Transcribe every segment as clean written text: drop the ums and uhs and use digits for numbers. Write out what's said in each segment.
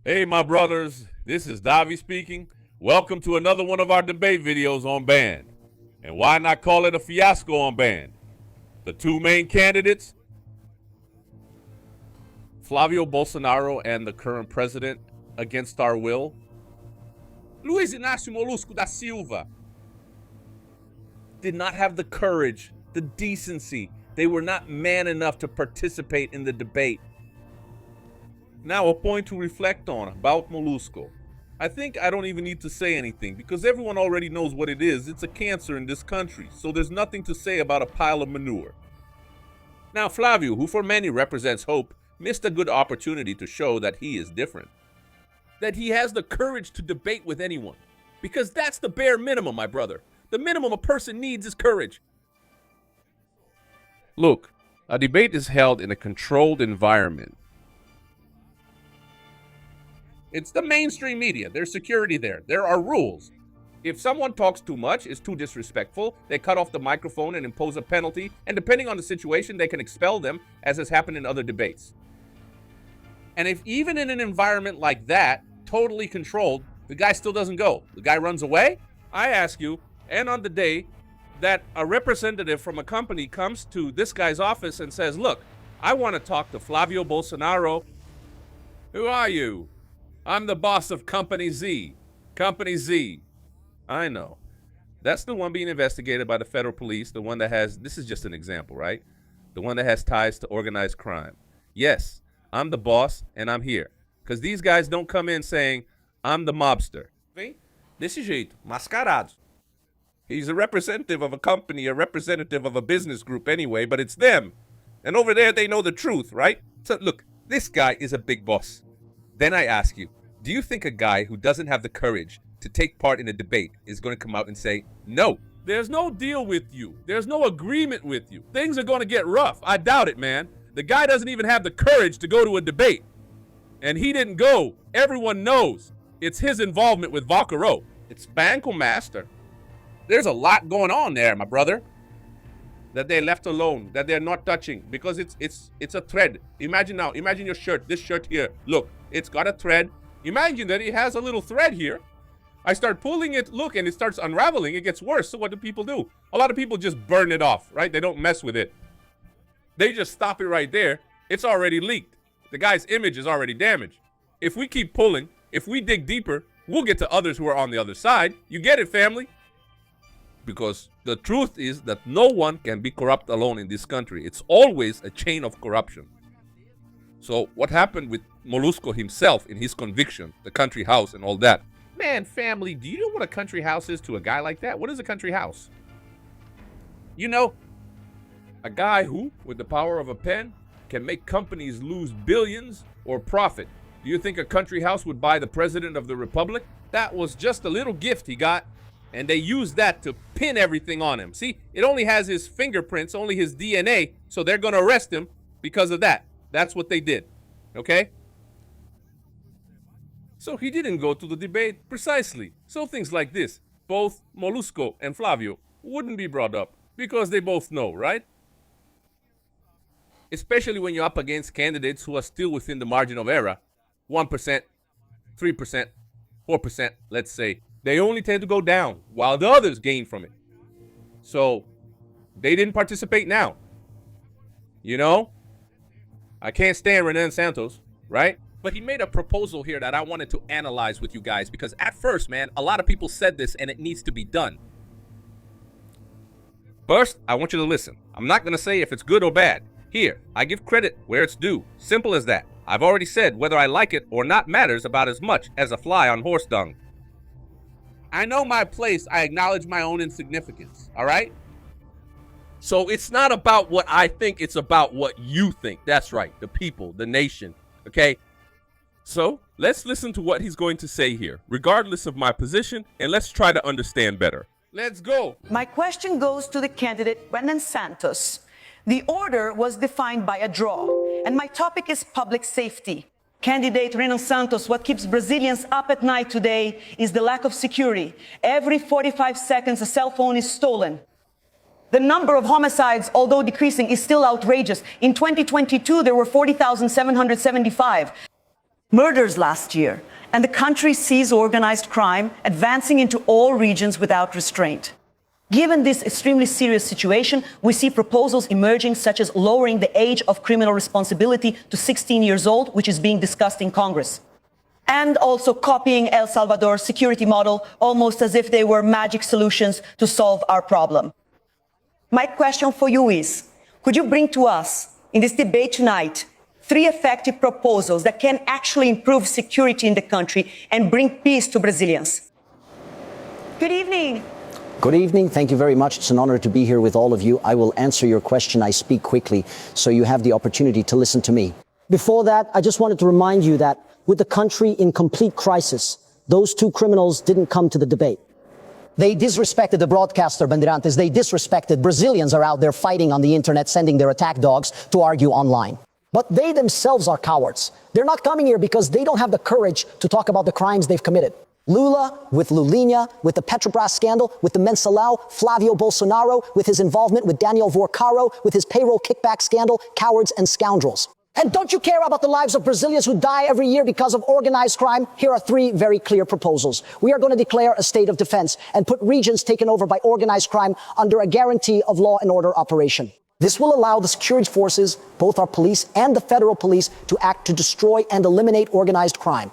Hey, my brothers, this is Davi speaking. Welcome to another one of our debate videos on band. And why not call it a fiasco on band? The two main candidates, Flavio Bolsonaro and the current president, against our will, Luiz Inácio Molusco da Silva, did not have the courage, the decency. They were not man enough to participate in the debate. Now, a point to reflect on about Molusco. I think I don't even need to say anything because everyone already knows what it is. It's a cancer in this country, so there's nothing to say about a pile of manure. Now, Flavio, who for many represents hope, missed a good opportunity to show that he is different. That he has the courage to debate with anyone. Because that's the bare minimum, my brother. The minimum a person needs is courage. Look, a debate is held in a controlled environment. It's the mainstream media. There's security there. There are rules. If someone talks too much, is too disrespectful, they cut off the microphone and impose a penalty, and depending on the situation, they can expel them, as has happened in other debates. And if even in an environment like that, totally controlled, the guy still doesn't go, the guy runs away, I ask you, and on the day that a representative from a company comes to this guy's office and says, look, I want to talk to Flavio Bolsonaro. Who are you? I'm the boss of Company Z. Company Z. I know. That's the one being investigated by the federal police, the one that has, this is just an example, right? The one that has ties to organized crime. Yes, I'm the boss and I'm here. Because these guys don't come in saying, I'm the mobster. Vem desse jeito, mascarado. He's a representative of a company, a representative of a business group anyway, but it's them. And over there, they know the truth, right? So look, this guy is a big boss. Then I ask you, do you think a guy who doesn't have the courage to take part in a debate is going to come out and say, no, there's no deal with you. There's no agreement with you. Things are going to get rough. I doubt it, man. The guy doesn't even have the courage to go to a debate. And he didn't go. Everyone knows. It's his involvement with Vaccaro. It's Banco Master. There's a lot going on there, my brother, that they left alone, that they're not touching, because it's a thread. Imagine your shirt, this shirt here. Look, it's got a thread. Imagine that it has a little thread here. I start pulling it, look, and it starts unraveling. It gets worse. So what do people do? A lot of people just burn it off, right? They don't mess with it. They just stop it right there. It's already leaked. The guy's image is already damaged. If we keep pulling, if we dig deeper, we'll get to others who are on the other side. You get it, family? Because the truth is that no one can be corrupt alone in this country. It's always a chain of corruption. So what happened with Molusco himself in his conviction, the country house and all that? Man, family, do you know what a country house is to a guy like that? What is a country house? You know, a guy who, with the power of a pen, can make companies lose billions or profit. Do you think a country house would buy the president of the republic? That was just a little gift he got. And they used that to pin everything on him. See, it only has his fingerprints, only his DNA, so they're going to arrest him because of that. That's what they did, okay? So he didn't go to the debate precisely. So things like this, both Molusco and Flavio wouldn't be brought up because they both know, right? Especially when you're up against candidates who are still within the margin of error, 1%, 3%, 4%, let's say. They only tend to go down while the others gain from it. So they didn't participate now. You know, I can't stand Renan Santos, right? But he made a proposal here that I wanted to analyze with you guys because at first, man, a lot of people said this and it needs to be done. First, I want you to listen. I'm not going to say if it's good or bad. Here, I give credit where it's due. Simple as that. I've already said whether I like it or not matters about as much as a fly on horse dung. I know my place. I acknowledge my own insignificance. All right? So it's not about what I think. It's about what you think. That's right. The people, the nation. Okay? So let's listen to what he's going to say here, regardless of my position, and let's try to understand better. Let's go. My question goes to the candidate, Renan Santos. The order was defined by a draw, and my topic is public safety. Candidate Renan Santos, what keeps Brazilians up at night today is the lack of security. Every 45 seconds, a cell phone is stolen. The number of homicides, although decreasing, is still outrageous. In 2022, there were 40,775. murders last year, and the country sees organized crime advancing into all regions without restraint. Given this extremely serious situation, we see proposals emerging such as lowering the age of criminal responsibility to 16 years old, which is being discussed in Congress, and also copying El Salvador's security model, almost as if they were magic solutions to solve our problem. My question for you is, could you bring to us, in this debate tonight, 3 effective proposals that can actually improve security in the country and bring peace to Brazilians? Good evening. Good evening. Thank you very much. It's an honor to be here with all of you. I will answer your question. I speak quickly, so you have the opportunity to listen to me. Before that, I just wanted to remind you that with the country in complete crisis, those 2 criminals didn't come to the debate. They disrespected the broadcaster, Bandeirantes. They disrespected Brazilians are out there fighting on the internet, sending their attack dogs to argue online. But they themselves are cowards. They're not coming here because they don't have the courage to talk about the crimes they've committed. Lula, with Lulinha, with the Petrobras scandal, with the Mensalão, Flavio Bolsonaro, with his involvement with Daniel Vorcaro, with his payroll kickback scandal, cowards and scoundrels. And don't you care about the lives of Brazilians who die every year because of organized crime? Here are 3 very clear proposals. We are going to declare a state of defense and put regions taken over by organized crime under a guarantee of law and order operation. This will allow the security forces, both our police and the federal police, to act to destroy and eliminate organized crime.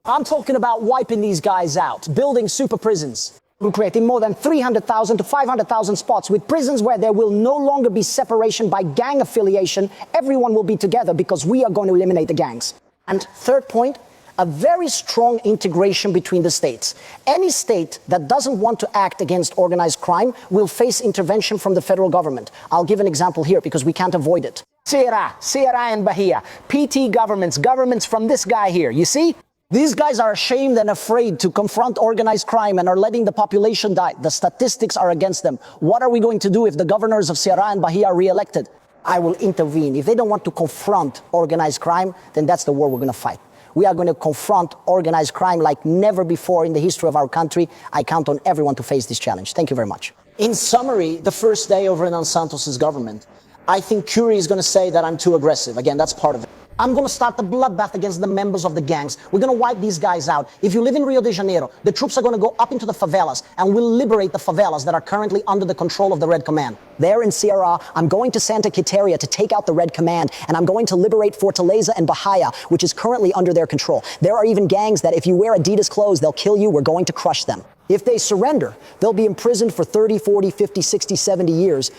I'm talking about wiping these guys out, building super prisons. We're creating more than 300,000 to 500,000 spots with prisons where there will no longer be separation by gang affiliation. Everyone will be together because we are going to eliminate the gangs. And third point, a very strong integration between the states. Any state that doesn't want to act against organized crime will face intervention from the federal government. I'll give an example here because we can't avoid it. Ceará and Bahia, PT governments from this guy here, you see? These guys are ashamed and afraid to confront organized crime and are letting the population die. The statistics are against them. What are we going to do if the governors of Ceará and Bahia are re-elected? I will intervene. If they don't want to confront organized crime, then that's the war we're going to fight. We are going to confront organized crime like never before in the history of our country. I count on everyone to face this challenge. Thank you very much. In summary, the first day of Renan Santos' government, I think Curie is going to say that I'm too aggressive. Again, that's part of it. I'm going to start the bloodbath against the members of the gangs. We're going to wipe these guys out. If you live in Rio de Janeiro, the troops are going to go up into the favelas and we'll liberate the favelas that are currently under the control of the Red Command. There in Ceará, I'm going to Santa Quitéria to take out the Red Command, and I'm going to liberate Fortaleza and Bahia, which is currently under their control. There are even gangs that if you wear Adidas clothes, they'll kill you. We're going to crush them. If they surrender, they'll be imprisoned for 30, 40, 50, 60, 70 years.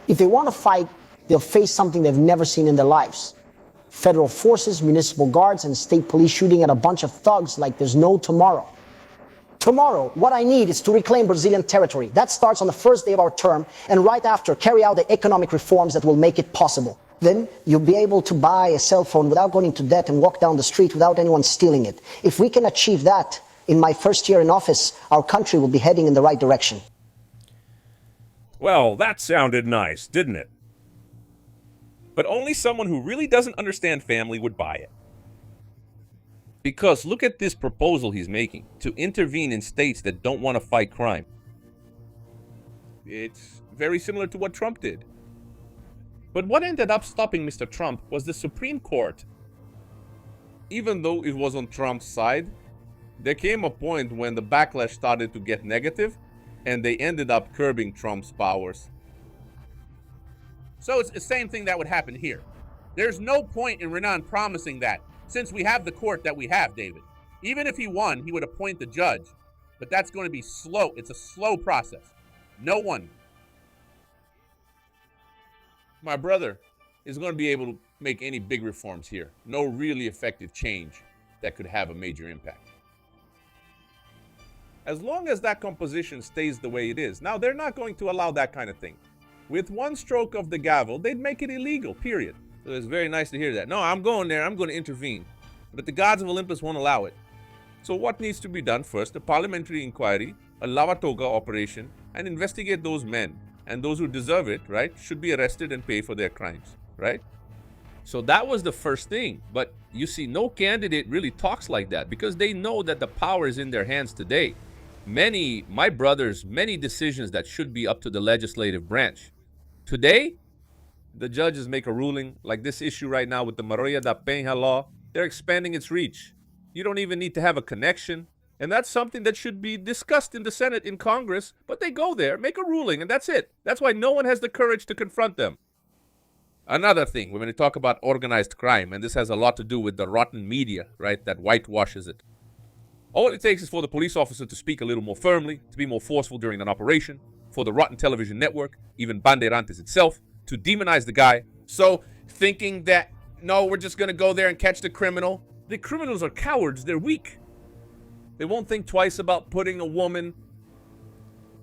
If they want to fight, they'll face something they've never seen in their lives. Federal forces, municipal guards, and state police shooting at a bunch of thugs like there's no tomorrow. Tomorrow, what I need is to reclaim Brazilian territory. That starts on the first day of our term, and right after, carry out the economic reforms that will make it possible. Then you'll be able to buy a cell phone without going into debt and walk down the street without anyone stealing it. If we can achieve that, in my first year in office, our country will be heading in the right direction. Well, that sounded nice, didn't it? But only someone who really doesn't understand family would buy it. Because look at this proposal he's making to intervene in states that don't want to fight crime. It's very similar to what Trump did. But what ended up stopping Mr. Trump was the Supreme Court. Even though it was on Trump's side, there came a point when the backlash started to get negative, and they ended up curbing Trump's powers. So it's the same thing that would happen here. There's no point in Renan promising that, since we have the court that we have, David. Even if he won, he would appoint the judge. But that's going to be slow. It's a slow process. No one, my brother, is going to be able to make any big reforms here. No really effective change that could have a major impact. As long as that composition stays the way it is. Now, they're not going to allow that kind of thing. With one stroke of the gavel, they'd make it illegal, period. So it's very nice to hear that. No, I'm going there. I'm going to intervene. But the gods of Olympus won't allow it. So what needs to be done first? A parliamentary inquiry, a lava-toga operation, and investigate those men. And those who deserve it, right, should be arrested and pay for their crimes, right? So that was the first thing. But you see, no candidate really talks like that because they know that the power is in their hands today. Many decisions that should be up to the legislative branch. Today, the judges make a ruling, like this issue right now with the Maria da Penha law, they're expanding its reach. You don't even need to have a connection. And that's something that should be discussed in the Senate, in Congress, but they go there, make a ruling, and that's it. That's why no one has the courage to confront them. Another thing, we're going to talk about organized crime, and this has a lot to do with the rotten media, right, that whitewashes it. All it takes is for the police officer to speak a little more firmly, to be more forceful during an operation, for the rotten television network, even Bandeirantes itself, to demonize the guy. So, thinking that, no, we're just going to go there and catch the criminal. The criminals are cowards. They're weak. They won't think twice about putting a woman,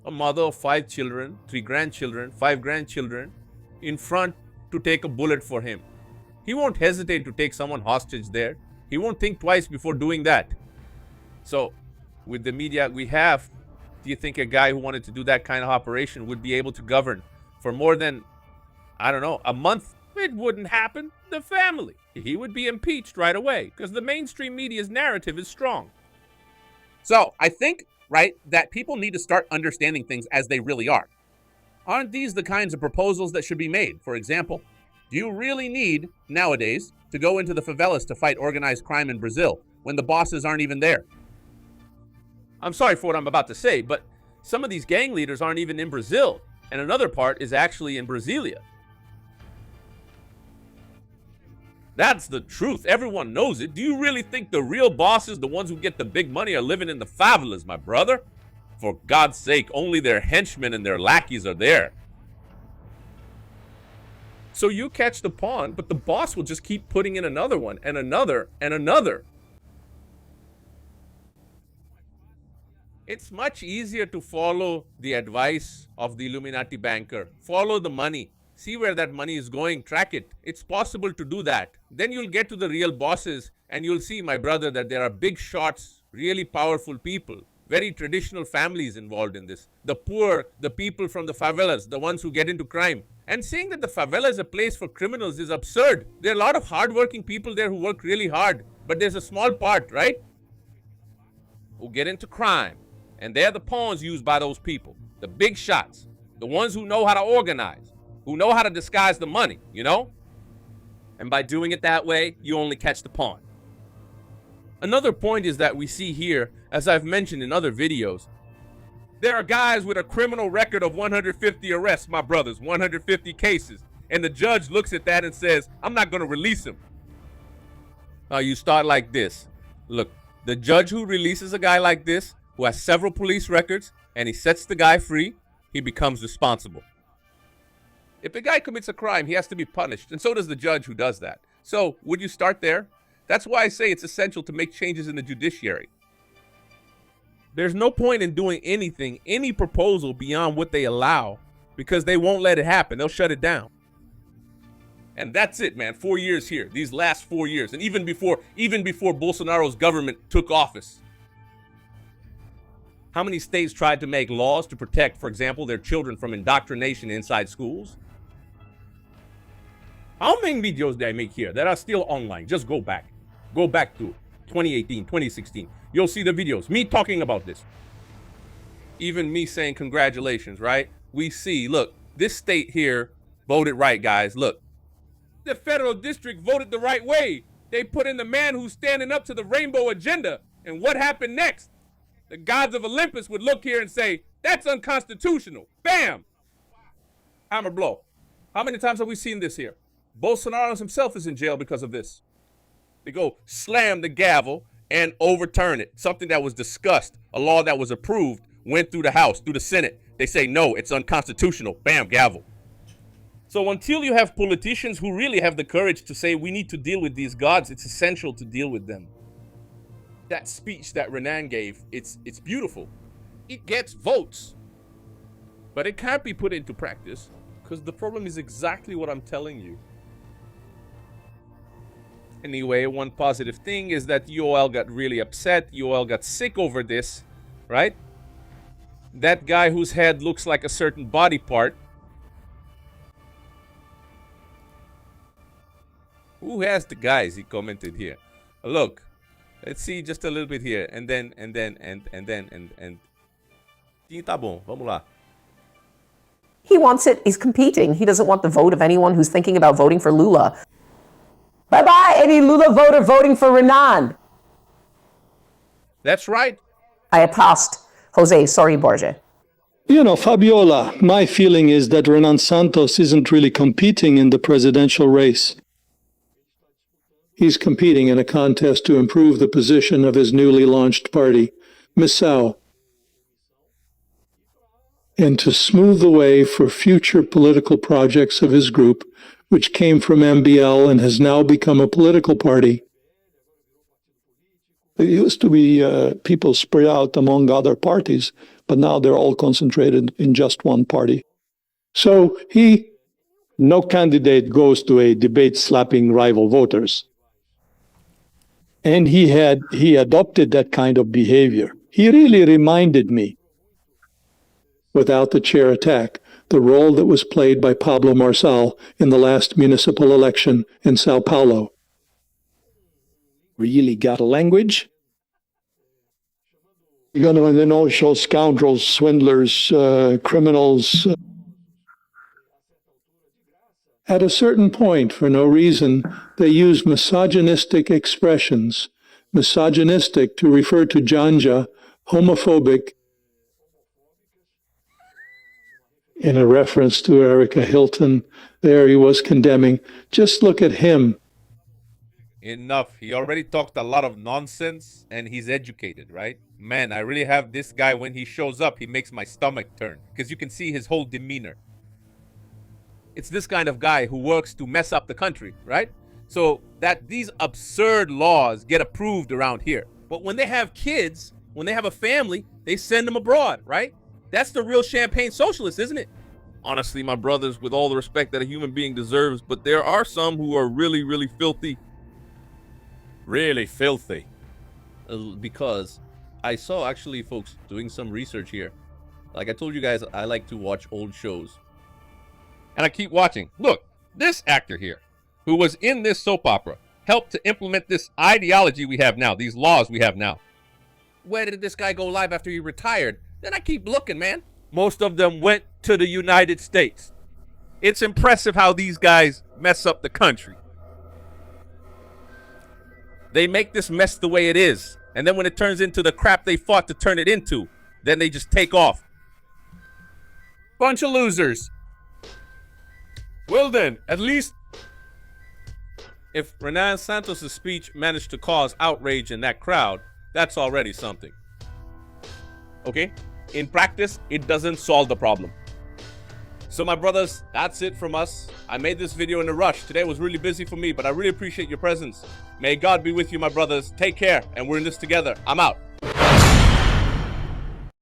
a mother of 5 children, 3 grandchildren, 5 grandchildren, in front to take a bullet for him. He won't hesitate to take someone hostage there. He won't think twice before doing that. So, with the media we have, do you think a guy who wanted to do that kind of operation would be able to govern for more than, I don't know, a month? It wouldn't happen. The family. He would be impeached right away because the mainstream media's narrative is strong. So, I think, right, that people need to start understanding things as they really are. Aren't these the kinds of proposals that should be made? For example, do you really need, nowadays, to go into the favelas to fight organized crime in Brazil when the bosses aren't even there? I'm sorry for what I'm about to say, but some of these gang leaders aren't even in Brazil, and another part is actually in Brasilia. That's the truth. Everyone knows it. Do you really think the real bosses, the ones who get the big money, are living in the favelas, my brother? For God's sake, only their henchmen and their lackeys are there. So you catch the pawn, but the boss will just keep putting in another one, and another, and another. It's much easier to follow the advice of the Illuminati banker. Follow the money. See where that money is going. Track it. It's possible to do that. Then you'll get to the real bosses, and you'll see, my brother, that there are big shots, really powerful people. Very traditional families involved in this. The poor, the people from the favelas, the ones who get into crime. And saying that the favela is a place for criminals is absurd. There are a lot of hardworking people there who work really hard. But there's a small part, right, who get into crime. And they're the pawns used by those people. The big shots. The ones who know how to organize. Who know how to disguise the money, you know? And by doing it that way, you only catch the pawn. Another point is that we see here, as I've mentioned in other videos, there are guys with a criminal record of 150 arrests, my brothers, 150 cases. And the judge looks at that and says, I'm not going to release him. You start like this. Look, the judge who releases a guy like this, who has several police records, and he sets the guy free, he becomes responsible. If a guy commits a crime, he has to be punished, and so does the judge who does that. So, would you start there? That's why I say it's essential to make changes in the judiciary. There's no point in doing anything, any proposal beyond what they allow, because they won't let it happen. They'll shut it down. And that's it, man. 4 years here, these last 4 years, and even before Bolsonaro's government took office. How many states tried to make laws to protect, for example, their children from indoctrination inside schools? How many videos did I make here that are still online? Just go back. Go back to 2018, 2016. You'll see the videos. Me talking about this. Even me saying congratulations, right? We see, look, this state here voted right, guys. Look, the federal district voted the right way. They put in the man who's standing up to the rainbow agenda. And what happened next? The gods of Olympus would look here and say, that's unconstitutional. Bam! Hammer blow. How many times have we seen this here? Bolsonaro himself is in jail because of this. They go slam the gavel and overturn it. Something that was discussed, a law that was approved, went through the House, through the Senate. They say, no, it's unconstitutional. Bam, gavel. So until you have politicians who really have the courage to say we need to deal with these gods, it's essential to deal with them. That speech that Renan gave, it's beautiful. It gets votes. But it can't be put into practice because the problem is exactly what I'm telling you. Anyway, one positive thing is that UOL got really upset. UOL got sick over this, right? That guy whose head looks like a certain body part. Who has the guys? He commented here. Look, let's see just a little bit here. And then. Sim, tá bom. Vamos lá. He wants it. He's competing. He doesn't want the vote of anyone who's thinking about voting for Lula. Bye-bye, any Lula voter voting for Renan. That's right. I passed. Jose, sorry, Borja. You know, Fabiola, my feeling is that Renan Santos isn't really competing in the presidential race. He's competing in a contest to improve the position of his newly launched party, Missão, and to smooth the way for future political projects of his group, which came from MBL and has now become a political party. It used to be people spread out among other parties, but now they're all concentrated in just one party. So no candidate goes to a debate slapping rival voters. And he adopted that kind of behavior. He really reminded me, without the chair attack, the role that was played by Pablo Marçal in the last municipal election in Sao Paulo. Really got a language? You're going to show scoundrels, swindlers, criminals. At a certain point, for no reason, they use misogynistic expressions. Misogynistic to refer to Janja, homophobic, in a reference to Erica Hilton. There he was condemning. Just look at him. Enough. He already talked a lot of nonsense and he's educated, right? Man, I really have this guy, when he shows up, he makes my stomach turn because you can see his whole demeanor. It's this kind of guy who works to mess up the country, right? So that these absurd laws get approved around here. But when they have kids, when they have a family, they send them abroad, right? That's the real champagne socialist, isn't it? Honestly, my brothers, with all the respect that a human being deserves, but there are some who are really, really filthy. Really filthy. Because I saw, actually, folks, doing some research here. Like I told you guys, I like to watch old shows. And I keep watching. Look, this actor here, who was in this soap opera, helped to implement this ideology we have now, these laws we have now. Where did this guy go live after he retired? Then I keep looking, man. Most of them went to the United States. It's impressive how these guys mess up the country. They make this mess the way it is. And then when it turns into the crap they fought to turn it into, then they just take off. Bunch of losers. Well then, at least if Renan Santos' speech managed to cause outrage in that crowd, that's already something. Okay? In practice, it doesn't solve the problem. So my brothers, that's it from us. I made this video in a rush. Today was really busy for me, but I really appreciate your presence. May God be with you, my brothers. Take care, and we're in this together. I'm out.